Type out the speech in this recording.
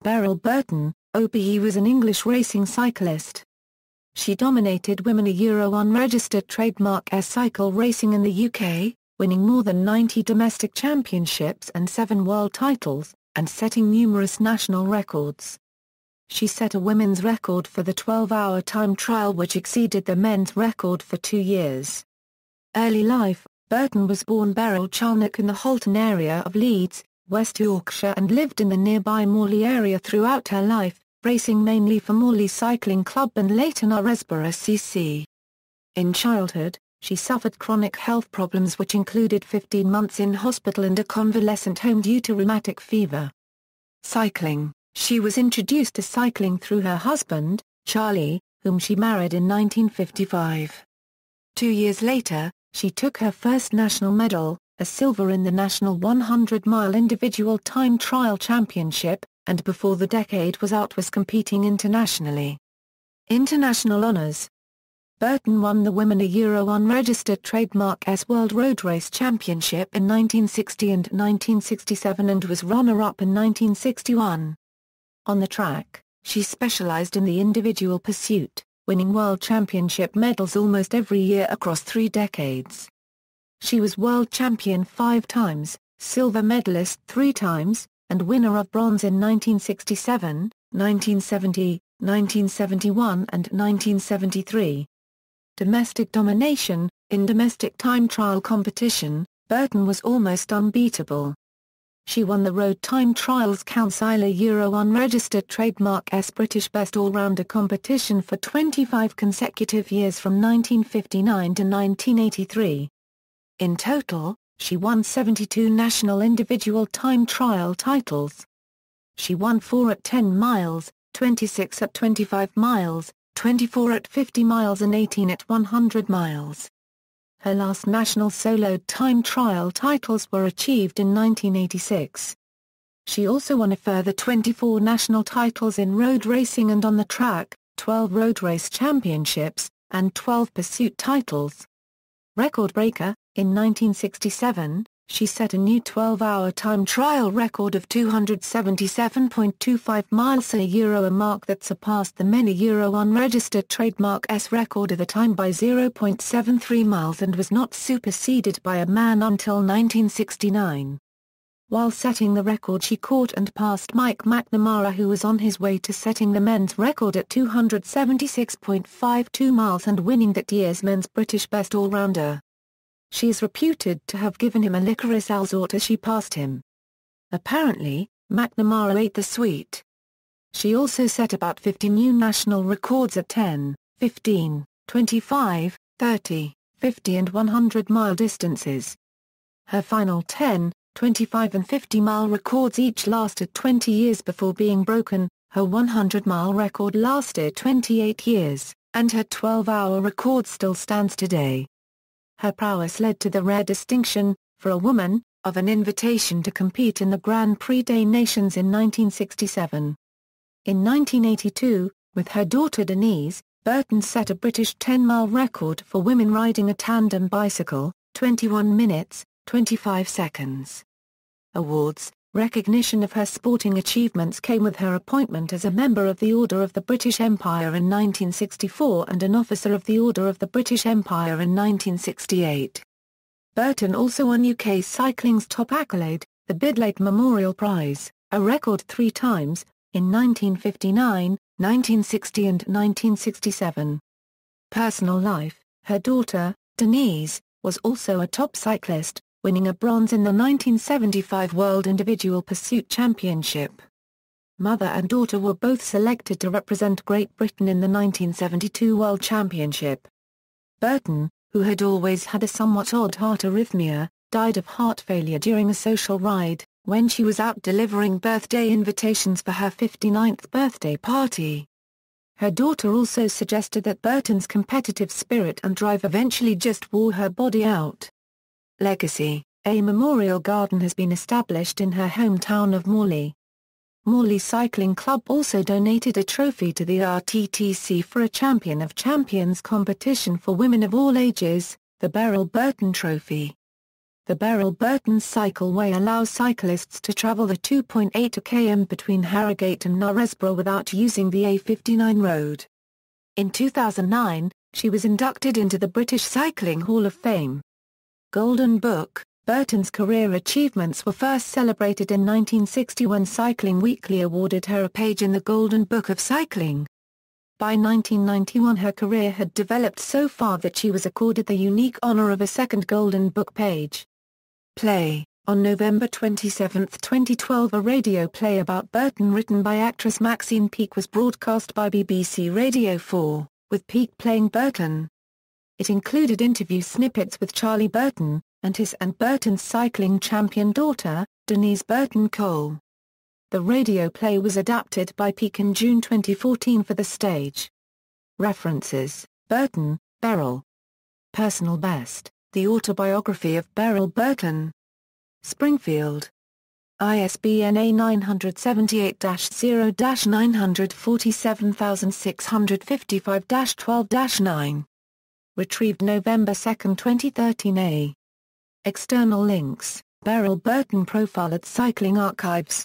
Beryl Burton, OBE, was an English racing cyclist. She dominated women Euro unregistered trademark S cycle racing in the UK, winning more than 90 domestic championships and 7 world titles, and setting numerous national records. She set a women's record for the 12-hour time trial, which exceeded the men's record for 2 years. Early life: Burton was born Beryl Charnock in the Halton area of Leeds, West Yorkshire, and lived in the nearby Morley area throughout her life, racing mainly for Morley Cycling Club and Leighton Knaresborough CC. In childhood, she suffered chronic health problems which included 15 months in hospital and a convalescent home due to rheumatic fever. Cycling: she was introduced to cycling through her husband, Charlie, whom she married in 1955. 2 years later, she took her first national medal, a silver in the National 100-mile Individual Time Trial Championship, and before the decade was out was competing internationally. International honours: Burton won the Women Euro Unregistered Trademark S World Road Race Championship in 1960 and 1967 and was runner-up in 1961. On the track, she specialised in the individual pursuit, winning world championship medals almost every year across 3 decades. She was world champion 5 times, silver medalist 3 times, and winner of bronze in 1967, 1970, 1971 and 1973. Domestic domination: in domestic time trial competition, Burton was almost unbeatable. She won the Road Time Trials Council Euro Unregistered Trademark S British Best All-Rounder competition for 25 consecutive years from 1959 to 1983. In total, she won 72 national individual time trial titles. She won 4 at 10 miles, 26 at 25 miles, 24 at 50 miles and 18 at 100 miles. Her last national solo time trial titles were achieved in 1986. She also won a further 24 national titles in road racing and on the track, 12 road race championships, and 12 pursuit titles. Record breaker: in 1967, she set a new 12-hour time trial record of 277.25 miles a Euro, a mark that surpassed the men Euro Unregistered Trademark S record of the time by 0.73 miles and was not superseded by a man until 1969. While setting the record, she caught and passed Mike McNamara, who was on his way to setting the men's record at 276.52 miles and winning that year's men's British Best All-Rounder. She is reputed to have given him a licorice alzort as she passed him. Apparently, McNamara ate the sweet. She also set about 50 new national records at 10, 15, 25, 30, 50 and 100-mile distances. Her final 10, 25 and 50-mile records each lasted 20 years before being broken. Her 100-mile record lasted 28 years, and her 12-hour record still stands today. Her prowess led to the rare distinction, for a woman, of an invitation to compete in the Grand Prix des Nations in 1967. In 1982, with her daughter Denise, Burton set a British 10-mile record for women riding a tandem bicycle, 21 minutes, 25 seconds. Awards: recognition of her sporting achievements came with her appointment as a member of the Order of the British Empire in 1964 and an Officer of the Order of the British Empire in 1968. Burton also won UK cycling's top accolade, the Bidlake Memorial Prize, a record 3 times, in 1959, 1960 and 1967. Personal life: her daughter, Denise, was also a top cyclist, winning a bronze in the 1975 World Individual Pursuit Championship. Mother and daughter were both selected to represent Great Britain in the 1972 World Championship. Burton, who had always had a somewhat odd heart arrhythmia, died of heart failure during a social ride, when she was out delivering birthday invitations for her 59th birthday party. Her daughter also suggested that Burton's competitive spirit and drive eventually just wore her body out. Legacy: a memorial garden has been established in her hometown of Morley. Morley Cycling Club also donated a trophy to the RTTC for a Champion of Champions competition for women of all ages, the Beryl Burton Trophy. The Beryl Burton Cycleway allows cyclists to travel the 2.8 km between Harrogate and Knaresborough without using the A59 road. In 2009, she was inducted into the British Cycling Hall of Fame. Golden Book. Burton's career achievements were first celebrated in 1960 when Cycling Weekly awarded her a page in the Golden Book of Cycling. By 1991 her career had developed so far that she was accorded the unique honor of a second Golden Book page. Play. On November 27, 2012, a radio play about Burton written by actress Maxine Peake was broadcast by BBC Radio 4, with Peake playing Burton. It included interview snippets with Charlie Burton, and his and Burton's cycling champion daughter, Denise Burton Cole. The radio play was adapted by Peake in June 2014 for the stage. References: Burton, Beryl. Personal Best, The Autobiography of Beryl Burton. Springfield. ISBN A978-0-947655-12-9. Retrieved November 2, 2013. External links: Beryl Burton profile at Cycling Archives.